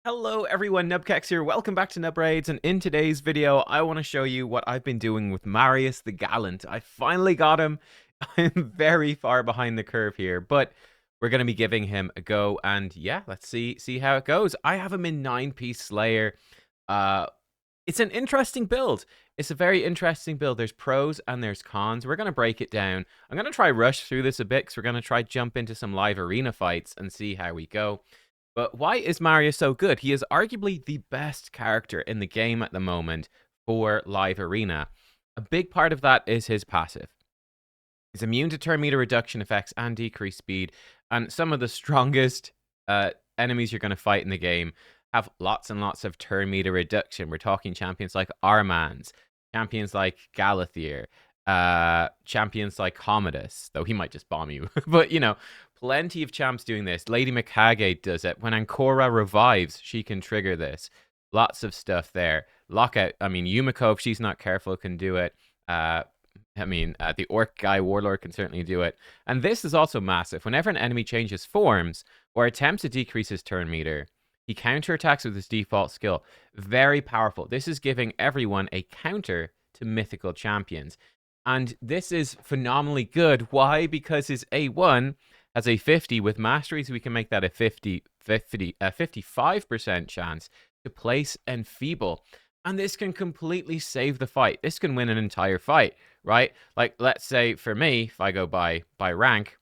Hello everyone, nubkeks here. Welcome back to Nub Raids, and in today's video, I want to show you what I've been doing with Marius the Gallant. I finally got him. I'm very far behind the curve here, but we're going to be giving him a go, and yeah, let's see how it goes. I have him in 9-piece Slayer. Uh, it's an interesting build. It's a very interesting build. There's pros and there's cons. We're going to break it down. I'm going to try rush through this a bit because we're going to try jump into some live arena fights and see how we go. But why is Marius so good? He is arguably the best character in the game at the moment for live arena. A big part of that is his passive. He's immune to turn meter reduction effects and decreased speed, and some of the strongest enemies you're going to fight in the game have lots and lots of turn meter reduction. We're talking champions like Armans, champions like Galathier, champions like Commodus, though he might just bomb you. But, you know, plenty of champs doing this. Lady Mikage does it. When Ancora revives, she can trigger this. Lots of stuff there. Lockout, I mean, Yumiko, if she's not careful, can do it. The Orc guy, Warlord, can certainly do it. And this is also massive. Whenever an enemy changes forms or attempts to decrease his turn meter, he counterattacks with his default skill. Very powerful. This is giving everyone a counter to mythical champions. And this is phenomenally good. Why? Because his A1 has a 50. With masteries, we can make that a 55% chance to place Enfeeble. And this can completely save the fight. This can win an entire fight, right? Like, let's say for me, if I go by rank,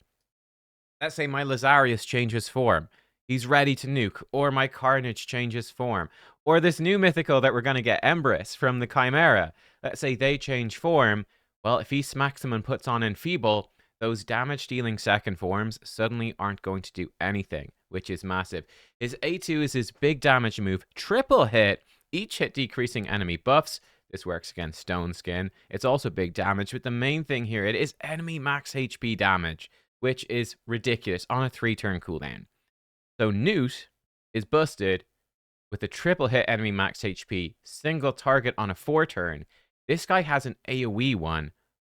let's say my Lazarius changes form. He's ready to nuke. Or my Carnage changes form. Or this new mythical that we're going to get, Empress, from the Chimera. Let's say they change form. Well, if he smacks them and puts on Enfeeble, those damage-dealing second forms suddenly aren't going to do anything, which is massive. His A2 is his big damage move, triple hit, each hit decreasing enemy buffs. This works against Stone Skin. It's also big damage, but the main thing here, it is enemy max HP damage, which is ridiculous on a 3-turn cooldown. So Newt is busted with a triple hit enemy max HP, single target on a 4-turn. This guy has an AoE one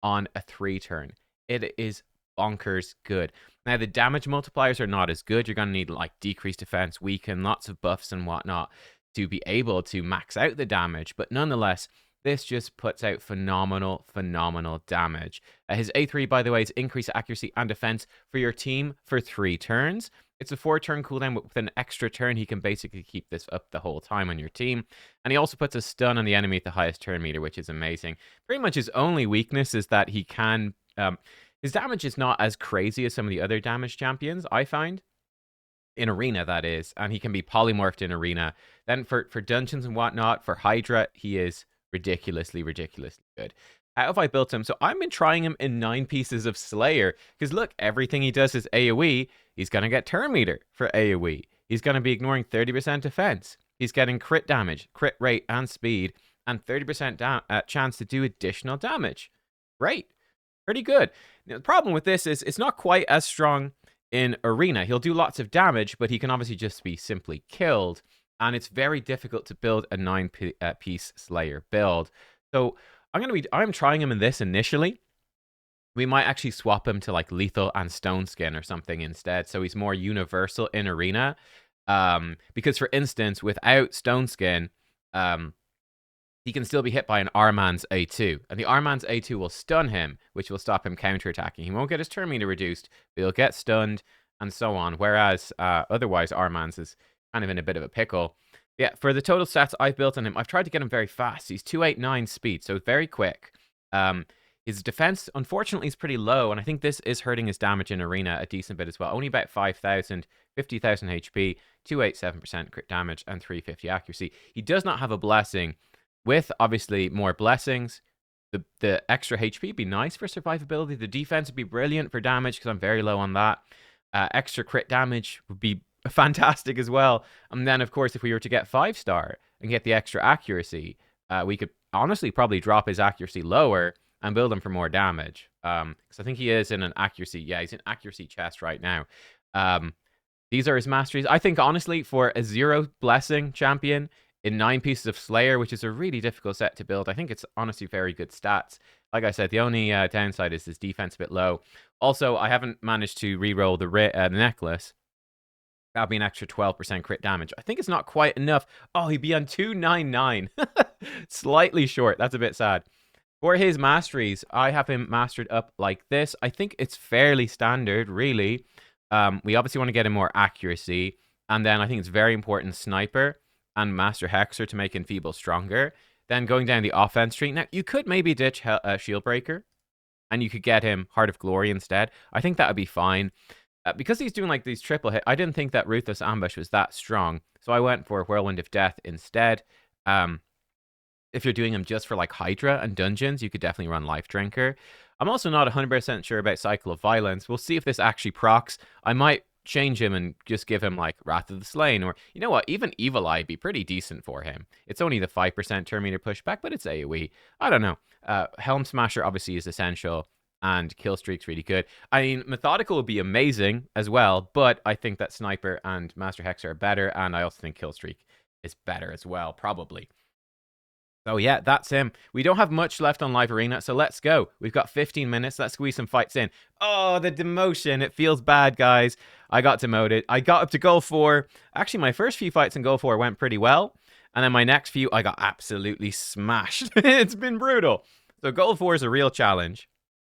on a 3-turn. It is bonkers good. Now, the damage multipliers are not as good. You're going to need like decreased defense, weaken, lots of buffs and whatnot to be able to max out the damage. But nonetheless, this just puts out phenomenal damage. His A3, by the way, is increased accuracy and defense for your team for 3 turns. It's a 4-turn cooldown, but with an extra turn, he can basically keep this up the whole time on your team. And he also puts a stun on the enemy at the highest turn meter, which is amazing. Pretty much his only weakness is that he can... his damage is not as crazy as some of the other damage champions, I find. In Arena, that is. And he can be polymorphed in Arena. Then for dungeons and whatnot, for Hydra, he is ridiculously good. How have I built him? So I've been trying him in 9 pieces of Slayer. Because look, everything he does is AoE. He's going to get turn meter for AoE. He's going to be ignoring 30% defense. He's getting crit damage, crit rate, and speed. And 30% chance to do additional damage. Great. Pretty good. Now, the problem with this is it's not quite as strong in Arena. He'll do lots of damage, but he can obviously just be simply killed. And it's very difficult to build a 9-piece Slayer build. So I'm trying him in this initially. We might actually swap him to like Lethal and Stone Skin or something instead, so he's more universal in Arena. Because for instance, without Stone Skin, he can still be hit by an Arman's A2. And the Arman's A2 will stun him, which will stop him counterattacking. He won't get his turn meter reduced, but he'll get stunned and so on. Whereas otherwise, Arman's is kind of in a bit of a pickle. Yeah, for the total stats I've built on him, I've tried to get him very fast. He's 289 speed, so very quick. His defense, unfortunately, is pretty low, and I think this is hurting his damage in Arena a decent bit as well. Only about 5,000, 50,000 HP, 287% crit damage, and 350 accuracy. He does not have a blessing. With, obviously, more blessings, the extra HP would be nice for survivability. The defense would be brilliant for damage, because I'm very low on that. Extra crit damage would be fantastic as well. And then, of course, if we were to get 5-star and get the extra accuracy, we could honestly probably drop his accuracy lower and build him for more damage. Because I think he is in an accuracy... Yeah, he's in accuracy chest right now. These are his masteries. I think, honestly, for a 0 blessing champion in 9 pieces of Slayer, which is a really difficult set to build, I think it's honestly very good stats. Like I said, the only downside is his defense a bit low. Also, I haven't managed to re-roll the necklace. That'll be an extra 12% crit damage. I think it's not quite enough. Oh, he'd be on 299. Slightly short. That's a bit sad. For his masteries, I have him mastered up like this. I think it's fairly standard, really. We obviously want to get him more accuracy. And then I think it's very important Sniper and Master Hexer to make Enfeeble stronger. Then going down the offense tree. Now, you could maybe ditch Shield Breaker. And you could get him Heart of Glory instead. I think that would be fine. Because he's doing like these triple hit, I didn't think that Ruthless Ambush was that strong. So I went for Whirlwind of Death instead. If you're doing him just for like Hydra and dungeons, you could definitely run Life Drinker. I'm also not 100% sure about Cycle of Violence. We'll see if this actually procs. I might change him and just give him like Wrath of the Slain, or you know what, even Evil Eye would be pretty decent for him. It's only the 5% turn meter pushback, but it's AoE. I don't know. Helm Smasher obviously is essential, and Killstreak's really good. I mean, Methodical would be amazing as well, but I think that Sniper and Master Hexer are better, and I also think Killstreak is better as well, probably. So yeah, that's him. We don't have much left on Live Arena, so let's go. We've got 15 minutes. Let's squeeze some fights in. Oh, the demotion. It feels bad, guys. I got demoted. I got up to Goal 4. Actually, my first few fights in Goal 4 went pretty well. And then my next few, I got absolutely smashed. It's been brutal. So Goal 4 is a real challenge.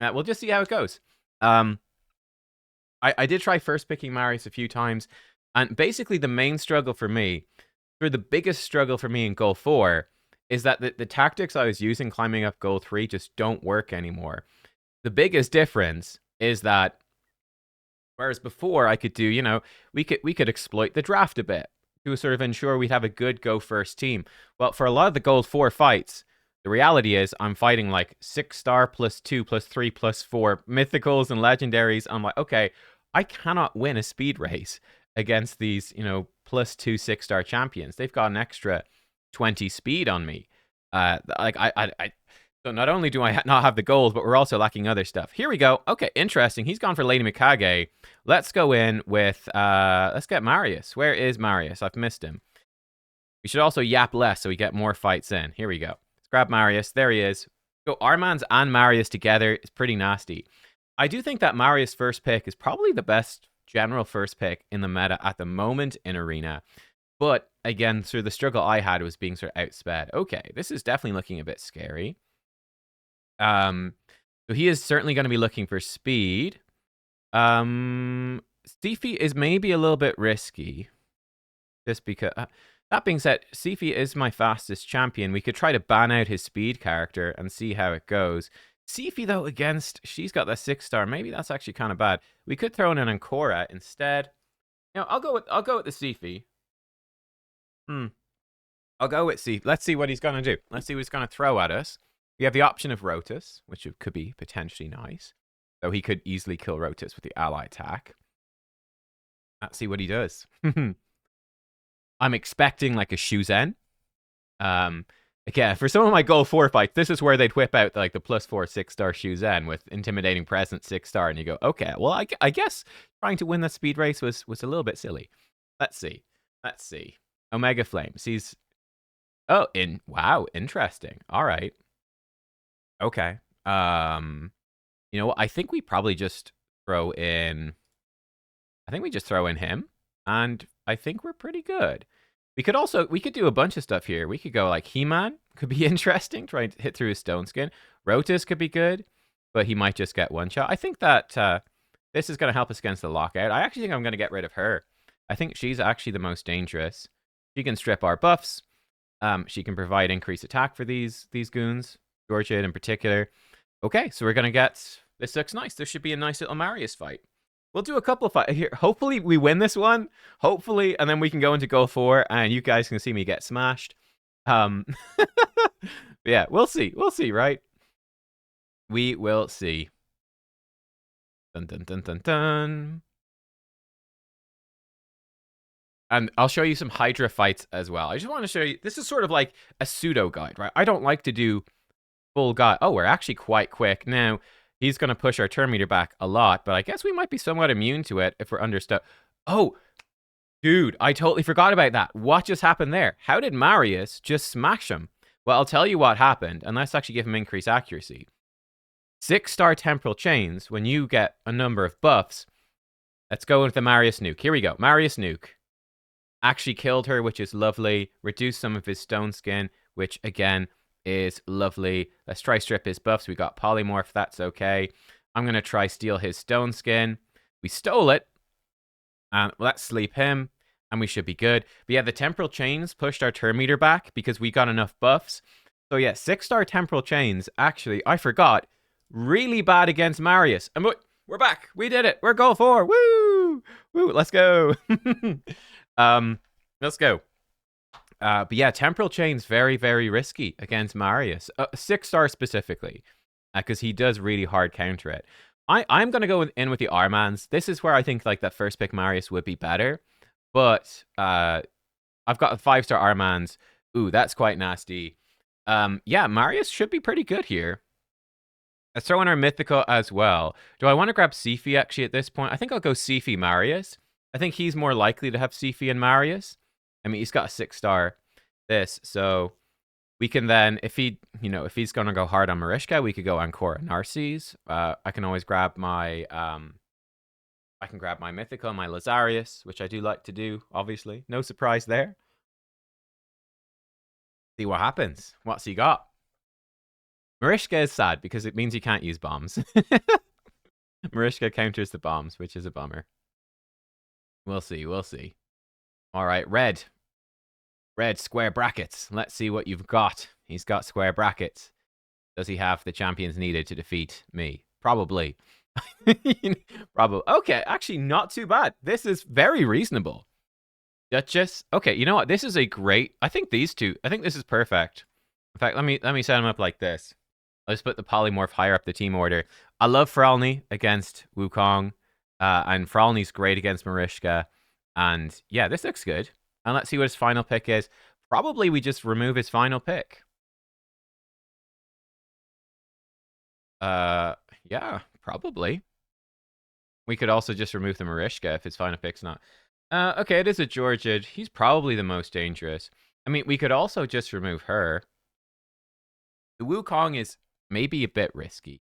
We'll just see how it goes. I did try first picking Marius a few times. And basically the main struggle for me, the biggest struggle for me in Goal 4, is that the tactics I was using climbing up Goal 3 just don't work anymore. The biggest difference is that whereas before I could do, you know, we could exploit the draft a bit to sort of ensure we'd have a good go first team. Well, for a lot of the Goal 4 fights, the reality is I'm fighting like 6-star plus 2 plus 3 plus 4 mythicals and legendaries. I'm like, okay, I cannot win a speed race against these, you know, plus 2 6-star champions. They've got an extra 20 speed on me. So not only do I not have the gold, but we're also lacking other stuff. Here we go. Okay, interesting. He's gone for Lady Mikage. Let's go in with, let's get Marius. Where is Marius? I've missed him. We should also yap less so we get more fights in. Here we go. Let's grab Marius. There he is. Go Armands and Marius together is pretty nasty. I do think that Marius' first pick is probably the best general first pick in the meta at the moment in Arena. But again, through the struggle I had was being sort of outsped. Okay, this is definitely looking a bit scary. So he is certainly going to be looking for speed. Sifi is maybe a little bit risky. Just because... that being said, Sifi is my fastest champion. We could try to ban out his speed character and see how it goes. Sifi, though, she's got that 6-star. Maybe that's actually kind of bad. We could throw in an Ancora instead. You know, I'll go with the Sifi. I'll go with Sifi. Let's see what he's going to do. Let's see what he's going to throw at us. We have the option of Rotus, which could be potentially nice. So he could easily kill Rotus with the ally attack. Let's see what he does. I'm expecting like a Shuzen. Again, for some of my Goal 4 fights, this is where they'd whip out like the plus 4 6-star Shuzen with Intimidating Presence 6-star, and you go, okay, well, I guess trying to win the speed race was a little bit silly. Let's see. Omega Flames. He's... Oh, wow, interesting. All right. Okay. You know what? I think we probably just throw in... I think we just throw in him, and I think we're pretty good. We could do a bunch of stuff here. We could go like He-Man, could be interesting, trying to hit through his stone skin. Rotus could be good, but he might just get one shot. I think that this is going to help us against the lockout. I actually think I'm going to get rid of her. I think she's actually the most dangerous. She can strip our buffs. She can provide increased attack for these goons, Georgia in particular. Okay, so we're going to get... This looks nice. This should be a nice little Marius fight. We'll do a couple of fights here. Hopefully we win this one. Hopefully, and then we can go into Goal 4, and you guys can see me get smashed. Yeah, we'll see. We'll see, right? We will see. Dun, dun, dun, dun, dun. And I'll show you some Hydra fights as well. I just want to show you... This is sort of like a pseudo guide, right? I don't like to do full guide. Oh, we're actually quite quick. Now, he's going to push our turn meter back a lot, but I guess we might be somewhat immune to it if we're understuck. Oh, dude, I totally forgot about that. What just happened there? How did Marius just smash him? Well, I'll tell you what happened, and let's actually give him increased accuracy. 6-star temporal chains, when you get a number of buffs, Let's go with the Marius nuke. Here we go. Marius nuke. Actually killed her, which is lovely. Reduced some of his stone skin, which again is lovely. Let's try strip his buffs. We got polymorph. That's okay. I'm going to try steal his stone skin. We stole it. And let's sleep him. And we should be good. But yeah, the temporal chains pushed our turn meter back because we got enough buffs. So yeah, 6-star temporal chains. Actually, I forgot. Really bad against Marius. And we're back. We did it. We're goal 4. Woo! Woo! Let's go. Let's go. But yeah, temporal chains very, very risky against Marius. 6-star specifically, because he does really hard counter it. I'm gonna go in with the Armans. This is where I think like that first pick Marius would be better, but I've got a 5-star Armans. Ooh, that's quite nasty. Yeah, Marius should be pretty good here. Let's throw in our Mythical as well. Do I want to grab Sifi actually at this point? I think I'll go Sifi Marius. I think he's more likely to have Sifi and Marius. I mean, he's got a 6-star this, so we can then, if he, if he's gonna go hard on Marishka, we could go Ancora Narses. I can always grab my, I can grab my Mythical, my Lazarius, which I do like to do, obviously. No surprise there. See what happens. What's he got? Marishka is sad because it means he can't use bombs. Marishka counters the bombs, which is a bummer. We'll see, we'll see. All right, red. Red, square brackets. Let's see what you've got. He's got square brackets. Does he have the champions needed to defeat me? Probably. Probably. Okay, actually not too bad. This is very reasonable. Duchess. Okay, you know what? This is a great... I think these two... I think this is perfect. In fact, let me set them up like this. Let's put the polymorph higher up the team order. I love Fralny against Wukong. And Fralny's great against Marishka. And yeah, this looks good. And let's see what his final pick is. Probably we just remove his final pick. Yeah, probably. We could also just remove the Marishka if his final pick's not. Okay, it is a Georgid. He's probably the most dangerous. I mean, we could also just remove her. The Wukong is maybe a bit risky.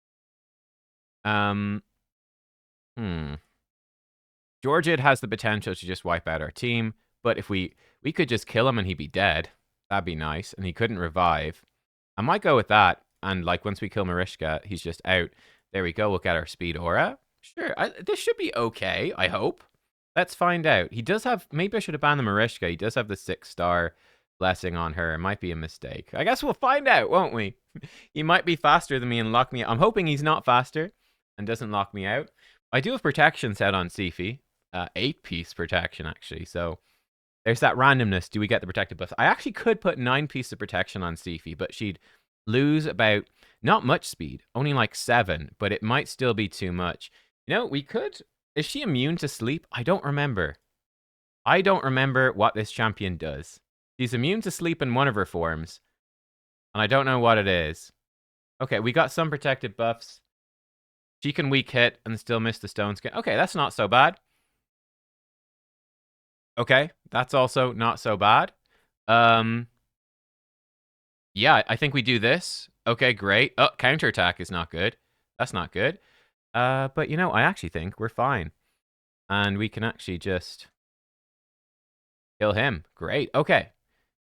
Georgid has the potential to just wipe out our team, but if we could just kill him and he'd be dead. That'd be nice, and he couldn't revive. I might go with that, and like once we kill Marishka, he's just out. There we go, we'll get our speed aura. Sure, this should be okay, I hope. Let's find out. He does have, maybe I should have banned the Marishka. He does have the 6-star blessing on her. It might be a mistake. I guess we'll find out, won't we? He might be faster than me and lock me out. I'm hoping he's not faster and doesn't lock me out. I do have protection set on Sifi. 8-piece protection, actually. So there's that randomness. Do we get the protected buff? I actually could put 9-piece of protection on Sifi, but she'd lose about, not much speed, only like 7, but it might still be too much. We could... Is she immune to sleep? I don't remember. I don't remember what this champion does. She's immune to sleep in one of her forms, and I don't know what it is. Okay, we got some protected buffs. She can weak hit and still miss the stone skin. Okay, that's not so bad. Okay, that's also not so bad. Yeah, I think we do this. Okay, great. Oh, counterattack is not good. That's not good. But I actually think we're fine. And we can actually just kill him. Great. Okay.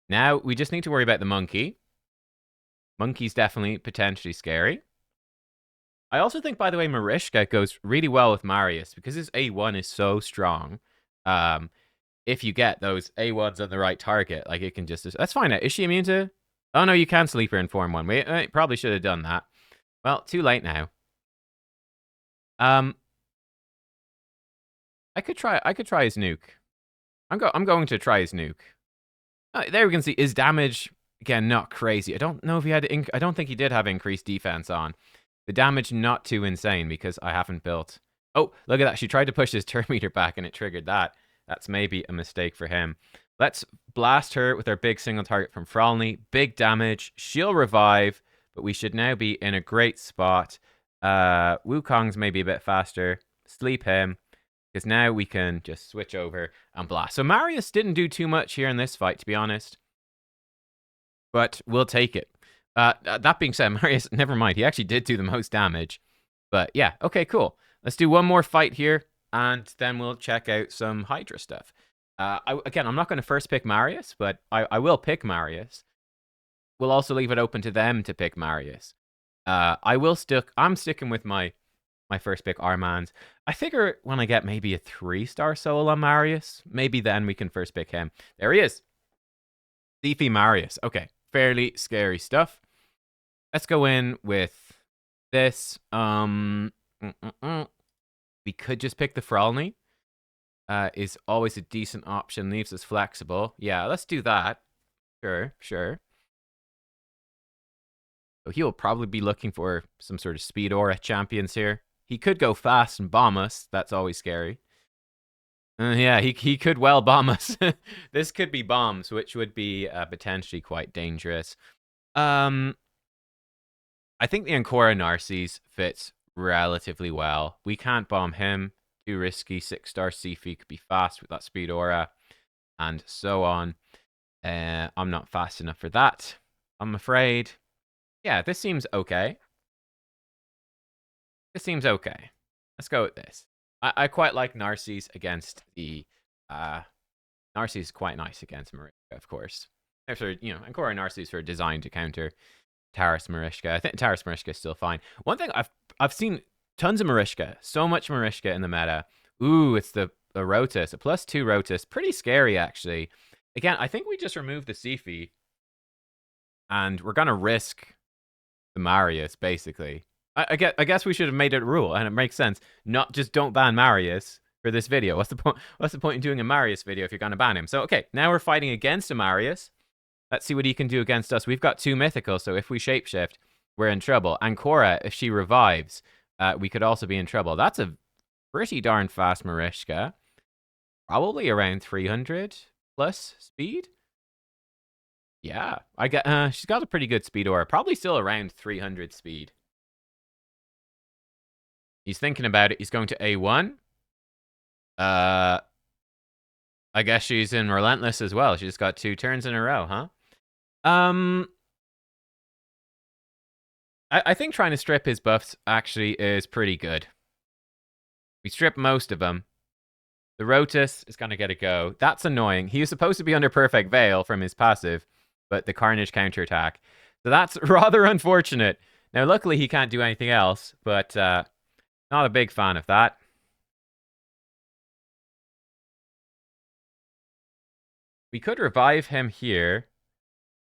Now we just need to worry about the monkey. Monkey's definitely potentially scary. I also think, by the way, Marishka goes really well with Marius because his A1 is so strong. If you get those A1s on the right target, like it can just... Let's find out. Is she immune to... Oh, no, you can sleep her in Form 1. We probably should have done that. Well, too late now. I could try his nuke. I'm going to try his nuke. There we can see his damage, again, not crazy. I don't know if he had... I don't think he did have increased defense on. The damage not too insane because I haven't built... Oh, look at that. She tried to push his turn meter back and it triggered that. That's maybe a mistake for him. Let's blast her with our big single target from Fralny. Big damage. She'll revive, but we should now be in a great spot. Wukong's maybe a bit faster. Sleep him, because now we can just switch over and blast. So Marius didn't do too much here in this fight, to be honest. But we'll take it. That being said, Marius, never mind. He actually did do the most damage. But yeah, okay, cool. Let's do one more fight here. and then we'll check out some Hydra stuff. Again, I'm not going to first pick Marius, but I will pick Marius. We'll also leave it open to them to pick Marius. I'm sticking with my first pick, Armand. I figure when I get maybe a 3-star soul on Marius, maybe then we can first pick him. There he is. Thiefy Marius. Okay, fairly scary stuff. Let's go in with this. We could just pick the Frolny. Is always a decent option. Leaves us flexible. Yeah, let's do that. Sure. So he will probably be looking for some sort of speed aura champions here. He could go fast and bomb us. That's always scary. Yeah, he could well bomb us. This could be bombs, which would be potentially quite dangerous. I think the Ancora Narses fits relatively well. We can't bomb him. Too risky. 6-star Sifi could be fast with that speed aura, and so on. I'm not fast enough for that, I'm afraid. Yeah, this seems okay. Let's go with this. I quite like Narses against the... Narses is quite nice against Marishka, of course. Ancora Narses are designed to counter Taras Marishka. I think Taras Marishka is still fine. One thing, I've seen tons of Marishka. So much Marishka in the meta. Ooh, it's the Rotus. A +2 Rotus. Pretty scary, actually. Again, I think we just remove the Sifi. And we're going to risk the Marius, basically. I guess we should have made it a rule, and it makes sense. Not just don't ban Marius for this video. What's the point? What's the point in doing a Marius video if you're going to ban him? So, okay, now we're fighting against a Marius. Let's see what he can do against us. We've got 2 mythical, so if we shapeshift, we're in trouble. Ancora, if she revives, we could also be in trouble. That's a pretty darn fast Marishka. Probably around 300 plus speed. Yeah, she's got a pretty good speed aura. Probably still around 300 speed. He's thinking about it. He's going to A1. I guess she's in Relentless as well. She just got 2 turns in a row, huh? I think trying to strip his buffs actually is pretty good. We strip most of them. The Rotus is going to get a go. That's annoying. He was supposed to be under Perfect Veil from his passive, but the Carnage counterattack. So that's rather unfortunate. Now, luckily, he can't do anything else, but not a big fan of that. We could revive him here.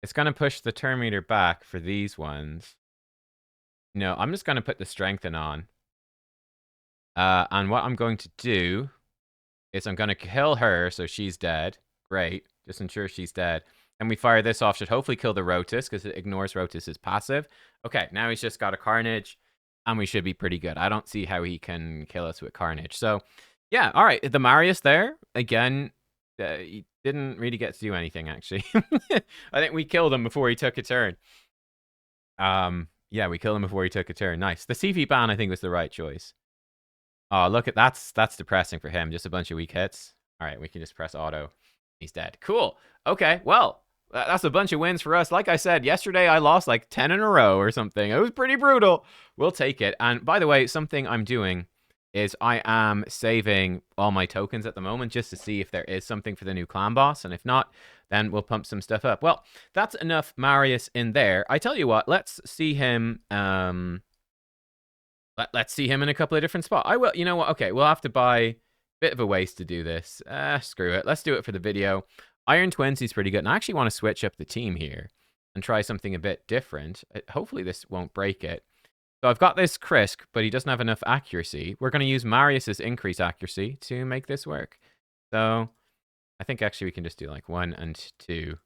It's going to push the turn meter back for these ones. No, I'm just going to put the Strengthen on. And what I'm going to do is I'm going to kill her so she's dead. Great. Just ensure she's dead. And we fire this off. Should hopefully kill the Rotus because it ignores Rotus's passive. Okay, now he's just got a Carnage. And we should be pretty good. I don't see how he can kill us with Carnage. So, yeah, all right. The Marius there, again, he didn't really get to do anything, actually. I think we killed him before he took a turn. Yeah, we killed him before he took a turn. Nice. The CV ban, I think, was the right choice. Oh, look at that's depressing for him. Just a bunch of weak hits. All right, we can just press auto. He's dead. Cool. Okay, well, that's a bunch of wins for us. Like I said, yesterday I lost like 10 in a row or something. It was pretty brutal. We'll take it. And by the way, something I'm doing is I am saving all my tokens at the moment just to see if there is something for the new clan boss. And if not, then we'll pump some stuff up. Well, that's enough Marius in there. I tell you what, let's see him... Let's see him in a couple of different spots. I will, you know what? Okay, we'll have to buy a bit of a waste to do this. Screw it. Let's do it for the video. Iron Twins is pretty good. And I actually want to switch up the team here and try something a bit different. Hopefully this won't break it. So I've got this Krisk, but he doesn't have enough accuracy. We're going to use Marius's increase accuracy to make this work. So I think actually we can just do like 1 and 2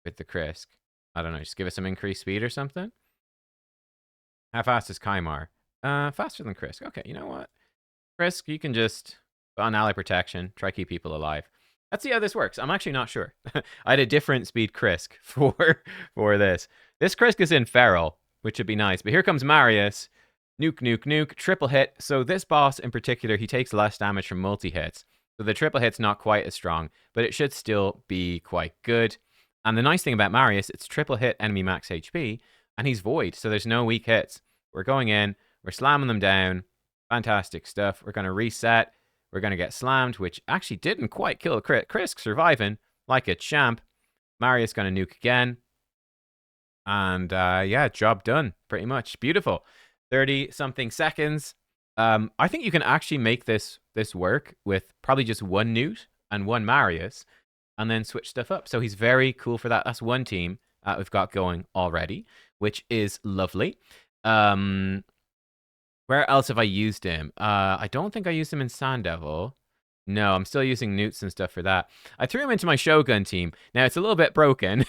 with the Krisk. I don't know, just give us some increased speed or something. How fast is Kymar? Faster than Krisk. Okay, you know what? Krisk, you can just put on ally protection, try keep people alive. Let's see how this works. I'm actually not sure. I had a different speed Krisk for this. This Krisk is in Feral, which would be nice. But here comes Marius. Nuke, nuke, nuke. Triple hit. So this boss in particular, he takes less damage from multi-hits. So the triple hit's not quite as strong, but it should still be quite good. And the nice thing about Marius, it's triple hit enemy max HP, and he's void, so there's no weak hits. We're going in. We're slamming them down. Fantastic stuff. We're going to reset. We're going to get slammed, which actually didn't quite kill a crit. Krisk surviving like a champ. Marius going to nuke again. And yeah, job done, pretty much. Beautiful. 30-something seconds. I think you can actually make this work with probably just one Newt and one Marius, and then switch stuff up. So he's very cool for that. That's one team we've got going already, which is lovely. Where else have I used him? I don't think I used him in Sand Devil. No, I'm still using Newts and stuff for that. I threw him into my Shogun team. Now, it's a little bit broken.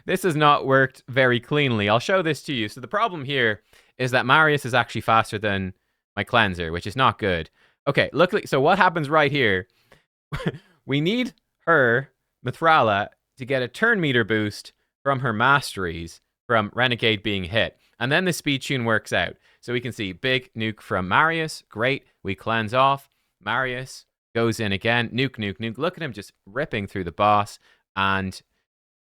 This has not worked very cleanly. I'll show this to you. So the problem here is that Marius is actually faster than my Cleanser, which is not good. Okay, look. So what happens right here? We need her, Mithrala, to get a turn meter boost from her masteries from Renegade being hit. And then the speed tune works out. So we can see big nuke from Marius. Great. We cleanse off. Marius goes in again. Nuke, nuke, nuke. Look at him just ripping through the boss. And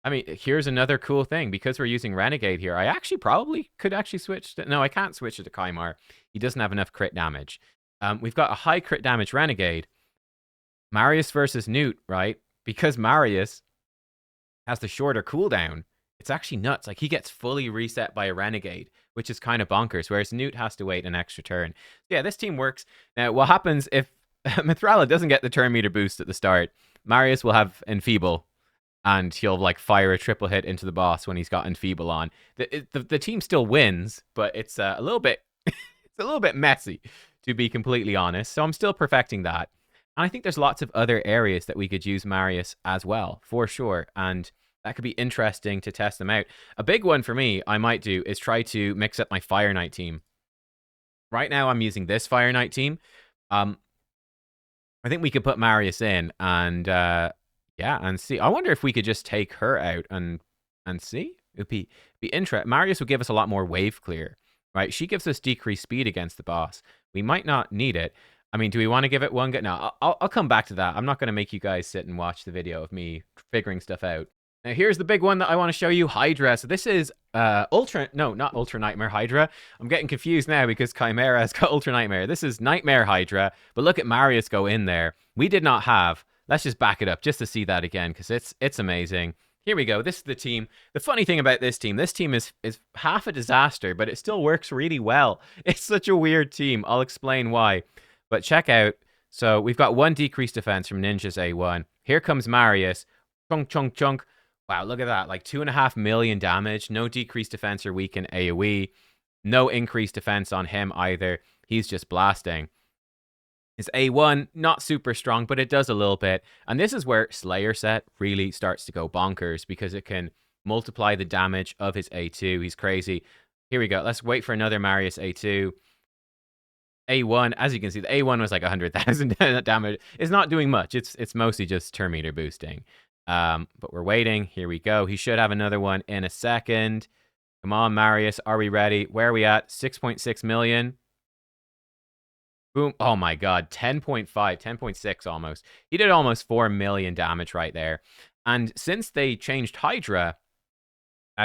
I mean, here's another cool thing. Because we're using Renegade here, I actually probably could actually switch to... No, I can't switch it to Kymar. He doesn't have enough crit damage. We've got a high crit damage Renegade. Marius versus Newt, right? Because Marius has the shorter cooldown, it's actually nuts. Like, he gets fully reset by a Renegade, which is kind of bonkers, whereas Newt has to wait an extra turn. Yeah, this team works. Now, what happens if Mithrala doesn't get the turn meter boost at the start? Marius will have Enfeeble, and he'll, like, fire a triple hit into the boss when he's got Enfeeble on. The team still wins, but it's a little bit... it's a little bit messy, to be completely honest. So I'm still perfecting that. And I think there's lots of other areas that we could use Marius as well, for sure. And that could be interesting to test them out. A big one for me, I might do, is try to mix up my Fire Knight team. Right now, I'm using this Fire Knight team. I think we could put Marius in and, yeah, and see. I wonder if we could just take her out and see. It would be interesting. Marius would give us a lot more wave clear, right? She gives us decreased speed against the boss. We might not need it. I mean, do we want to give it one go? No, I'll come back to that. I'm not going to make you guys sit and watch the video of me figuring stuff out. Now, here's the big one that I want to show you, Hydra. So this is not Ultra Nightmare Hydra. I'm getting confused now because Chimera's got Ultra Nightmare. This is Nightmare Hydra, but look at Marius go in there. We did not have... Let's just back it up just to see that again, because it's amazing. Here we go. This is the team. The funny thing about this team is half a disaster, but it still works really well. It's such a weird team. I'll explain why. But check out. So we've got one decreased defense from Ninja's A1. Here comes Marius. Chunk, chunk, chunk. Wow, look at that. Like 2.5 million damage. No decreased defense or weaken AoE. No increased defense on him either. He's just blasting. His A1, not super strong, but it does a little bit. And this is where Slayer set really starts to go bonkers because it can multiply the damage of his A2. He's crazy. Here we go. Let's wait for another Marius A2. A1, as you can see, the A1 was like 100,000 damage. It's not doing much. It's mostly just turn meter boosting. But we're waiting. Here we go. He should have another one in a second. Come on, Marius. Are we ready? Where are we at? 6.6 million. Boom. Oh my god. 10.5, 10.6 almost. He did almost 4 million damage right there. And since they changed Hydra,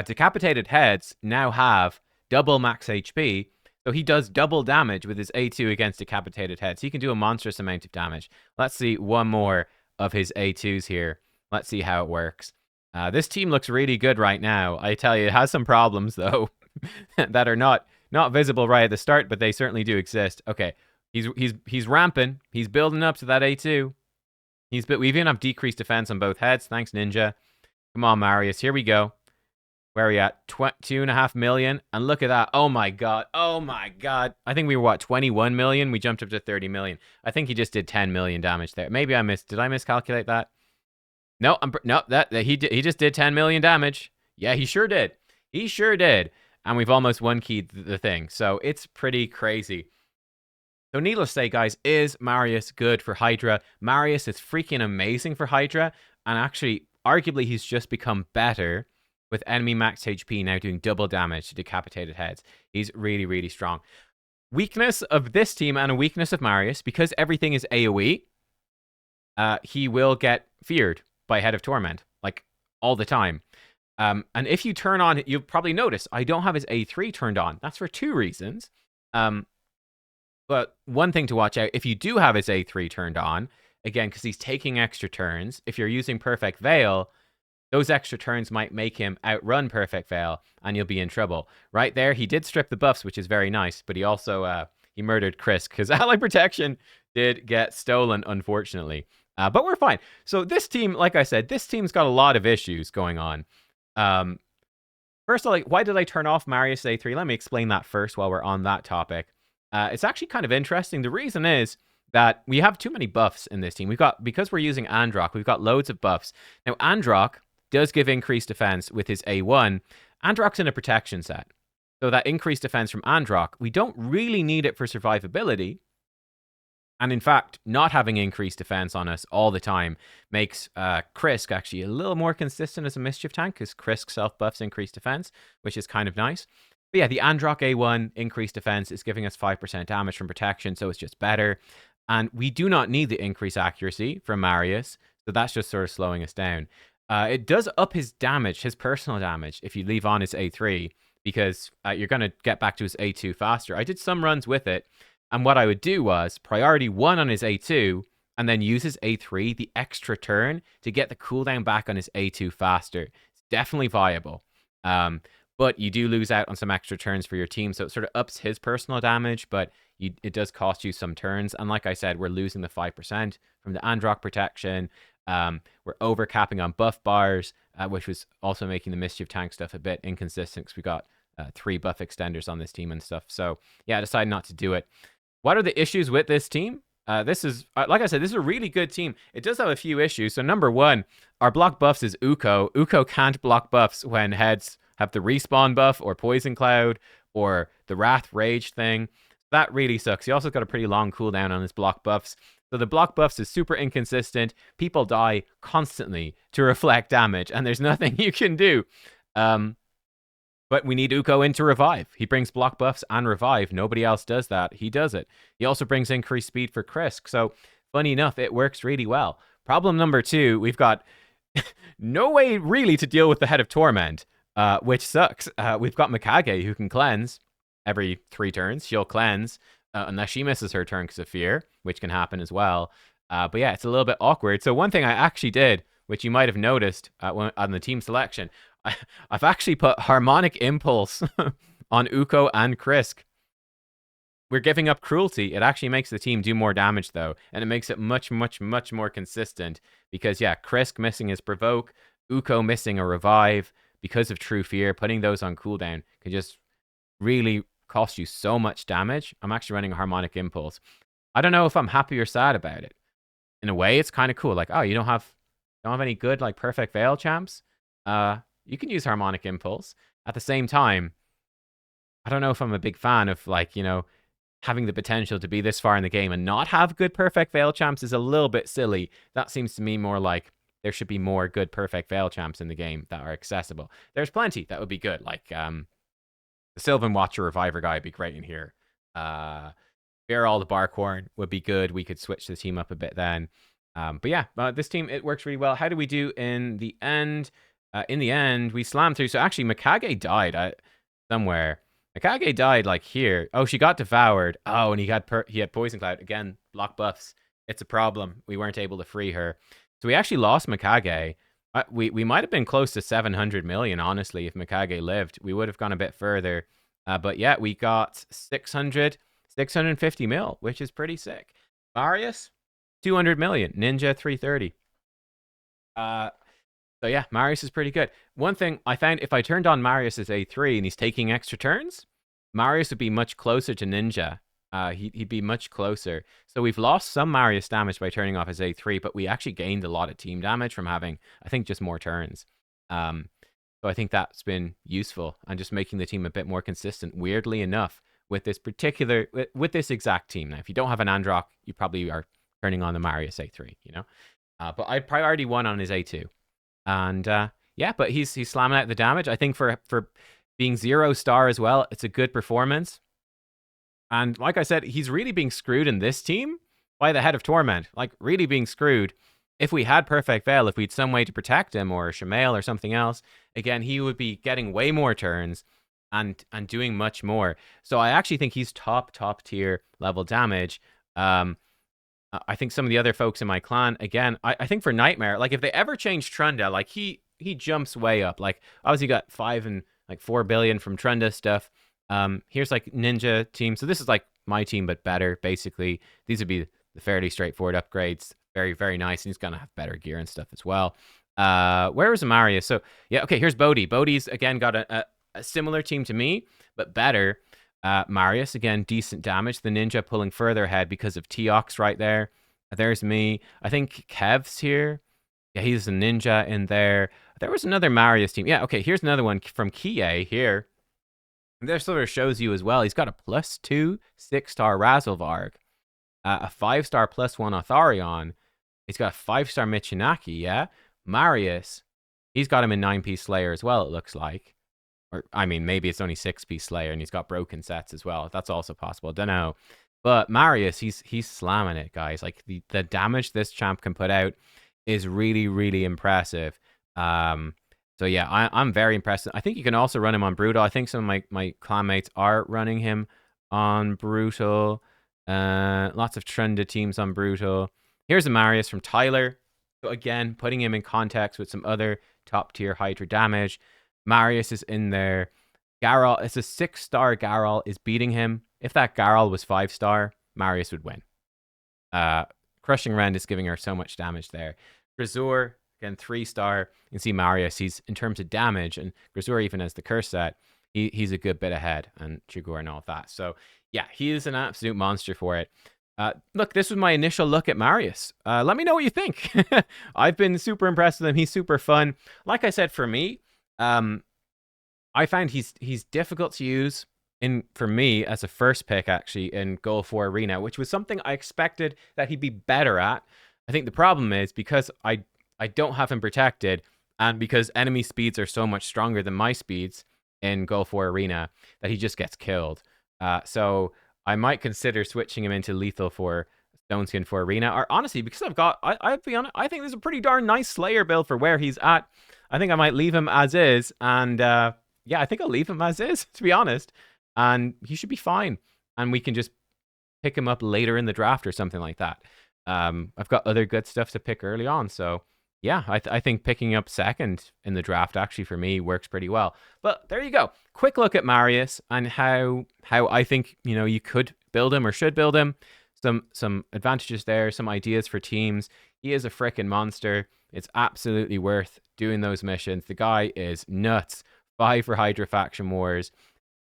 decapitated heads now have double max HP. So he does double damage with his A2 against decapitated heads. He can do a monstrous amount of damage. Let's see one more of his A2s here. Let's see how it works. This team looks really good right now. I tell you, it has some problems, though, that are not visible right at the start, but they certainly do exist. Okay, he's ramping. He's building up to that A2. We even have decreased defense on both heads. Thanks, Ninja. Come on, Marius. Here we go. Where are we at? 2.5 million. And look at that. Oh, my God. Oh, my God. I think we were, what, 21 million? We jumped up to 30 million. I think he just did 10 million damage there. Maybe I missed. Did I miscalculate that? No, he just did 10 million damage. Yeah, he sure did. He sure did. And we've almost one-keyed the thing. So it's pretty crazy. So needless to say, guys, is Marius good for Hydra? Marius is freaking amazing for Hydra. And actually, arguably, he's just become better with enemy max HP now doing double damage to decapitated heads. He's really, really strong. Weakness of this team and a weakness of Marius, because everything is AoE, he will get feared by Head of Torment, like, all the time. And if you turn on, you'll probably notice I don't have his A3 turned on. That's for two reasons. But one thing to watch out, if you do have his A3 turned on, again, because he's taking extra turns, if you're using Perfect Veil, those extra turns might make him outrun Perfect Veil, and you'll be in trouble. Right there, he did strip the buffs, which is very nice, but he also he murdered Chris, because Ally Protection did get stolen, unfortunately. But we're fine. So this team, like I said, this team's got a lot of issues going on. First of all, why did I turn off Marius A3? Let me explain that first while we're on that topic. It's actually kind of interesting. The reason is that we have too many buffs in this team. Because we're using Androck, we've got loads of buffs. Now, Androck does give increased defense with his A1. Androck's in a protection set. So that increased defense from Androck, we don't really need it for survivability. And in fact, not having increased defense on us all the time makes Krisk actually a little more consistent as a mischief tank, because Krisk self-buffs increased defense, which is kind of nice. But yeah, the Androck A1 increased defense is giving us 5% damage from protection, so it's just better. And we do not need the increased accuracy from Marius, so that's just sort of slowing us down. It does up his damage, his personal damage, if you leave on his A3, because you're going to get back to his A2 faster. I did some runs with it, and what I would do was priority 1 on his A2, and then use his A3 the extra turn to get the cooldown back on his A2 faster. It's definitely viable. But you do lose out on some extra turns for your team, so it sort of ups his personal damage, but it does cost you some turns. And like I said, we're losing the 5% from the Androck protection. We're overcapping on buff bars, which was also making the mischief tank stuff a bit inconsistent, because we got 3 buff extenders on this team and stuff. So yeah, I decided not to do it. What are the issues with this team? This is, like I said, this is a really good team. It does have a few issues. So number 1, our block buffs is Uko. Uko can't block buffs when heads have the respawn buff or poison cloud or the wrath rage thing. That really sucks. He also got a pretty long cooldown on his block buffs. So the block buffs is super inconsistent. People die constantly to reflect damage, and there's nothing you can do. But we need Uko in to revive. He brings block buffs and revive. Nobody else does that. He does it. He also brings increased speed for Krisk. So funny enough, it works really well. Problem number 2, we've got no way really to deal with the Head of Torment, which sucks. We've got Mikage, who can cleanse every 3 turns. She'll cleanse unless she misses her turn because of fear, which can happen as well. But yeah, it's a little bit awkward. So one thing I actually did, which you might have noticed on the team selection, I've actually put Harmonic Impulse on Uko and Krisk. We're giving up Cruelty. It actually makes the team do more damage, though, and it makes it much, much, much more consistent, because, yeah, Krisk missing his Provoke, Uko missing a Revive because of True Fear, putting those on cooldown can just really cost you so much damage. I'm actually running a Harmonic Impulse. I don't know if I'm happy or sad about it. In a way, it's kind of cool. Like, oh, you don't have any good, like, Perfect Veil champs? You can use Harmonic Impulse. At the same time, I don't know if I'm a big fan of, like, you know, having the potential to be this far in the game and not have good Perfect Veil champs is a little bit silly. That seems to me more like there should be more good Perfect Veil champs in the game that are accessible. There's plenty that would be good. Like, the Sylvan Watcher Reviver guy would be great in here. All the Barkhorn would be good. We could switch the team up a bit then. But yeah, this team, it works really well. How do we do in the end? In the end, we slammed through. So actually, Mikage died somewhere. Mikage died like here. Oh, she got devoured. Oh, and he had Poison Cloud. Again, block buffs. It's a problem. We weren't able to free her. So we actually lost Mikage. We might have been close to 700 million, honestly, if Mikage lived. We would have gone a bit further. But yeah, we got 650 mil, which is pretty sick. Marius, 200 million. Ninja, 330. So yeah, Marius is pretty good. One thing I found, if I turned on Marius as A3 and he's taking extra turns, Marius would be much closer to Ninja. He'd be much closer. So we've lost some Marius damage by turning off his A3, but we actually gained a lot of team damage from having, I think, just more turns. So I think that's been useful and just making the team a bit more consistent, weirdly enough, with this exact team. Now, if you don't have an Androck, you probably are turning on the Marius A3, you know? But I priority 1 on his A2. And yeah, but he's slamming out the damage. I think for being 0-star as well, it's a good performance. And like I said, he's really being screwed in this team by the Head of Torment. Like, really being screwed. If we had Perfect Veil, if we had some way to protect him, or Shamail or something else, again, he would be getting way more turns. and doing much more. So I actually think he's top tier level damage. I think some of the other folks in my clan, again, I think for Nightmare, like if they ever change Trunda, like he jumps way up. Like obviously got 5 and like 4 billion from Trunda stuff. Here's like Ninja team. So this is like my team, but better, basically. These would be the fairly straightforward upgrades. Very, very nice. And he's gonna have better gear and stuff as well. Where was Marius? So yeah, okay, here's Bodhi. Bodhi's again got a similar team to me, but better. Marius, again, decent damage. The ninja pulling further ahead because of Teox right there. There's me. I think Kev's here. Yeah, he's a ninja in there. There was another Marius team. Yeah, okay, here's another one from Kie here. This sort of shows you as well. He's got a +2 6-star Razzlevarg, a 5-star +1 Atharion. He's got a 5-star Michinaki, yeah? Marius, he's got him in 9-piece Slayer as well, it looks like. Or, I mean, maybe it's only 6-piece Slayer and he's got broken sets as well. That's also possible. Don't know. But Marius, he's slamming it, guys. Like, the damage this champ can put out is really, really impressive. So, yeah, I'm very impressed. I think you can also run him on Brutal. I think some of my clanmates are running him on Brutal. Lots of Trunda teams on Brutal. Here's a Marius from Tyler. So, again, putting him in context with some other top-tier Hydra damage. Marius is in there. Garol, it's a 6-star Garol is beating him. If that Garol was 5-star, Marius would win. Crushing Rend is giving her so much damage there. Grisur, again, 3-star. You can see Marius, he's in terms of damage, and Grisur even has the curse set, he's a good bit ahead, and Chigur and all of that. So, yeah, he is an absolute monster for it. Look, this was my initial look at Marius. Let me know what you think. I've been super impressed with him. He's super fun. Like I said, for me, I find he's difficult to use for me as a first pick actually in Goal 4 Arena, which was something I expected that he'd be better at. I think the problem is because I don't have him protected, and because enemy speeds are so much stronger than my speeds in Goal 4 Arena, that he just gets killed. So I might consider switching him into lethal for Stone Skin for Arena, or honestly, because I'd be honest, I think there's a pretty darn nice Slayer build for where he's at. I think I might leave him as is, and yeah, I think I'll leave him as is, to be honest, and he should be fine, and we can just pick him up later in the draft or something like that. I've got other good stuff to pick early on, so yeah, I think picking up second in the draft actually for me works pretty well. But there you go. Quick look at Marius and how I think, you know, you could build him or should build him. Some advantages there, some ideas for teams. He is a frickin' monster. It's absolutely worth doing those missions. The guy is nuts. 5 for Hydra Faction Wars,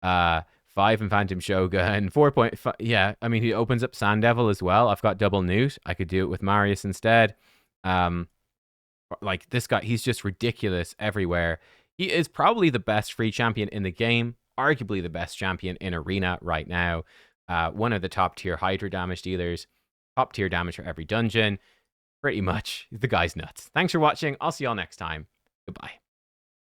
5 in Phantom Shogun, 4.5. Yeah, I mean, he opens up Sand Devil as well. I've got double Newt. I could do it with Marius instead. Like, this guy, he's just ridiculous everywhere. He is probably the best free champion in the game, arguably the best champion in Arena right now. One of the top tier Hydra damage dealers, top tier damage for every dungeon. Pretty much, the guy's nuts. Thanks for watching. I'll see y'all next time. Goodbye.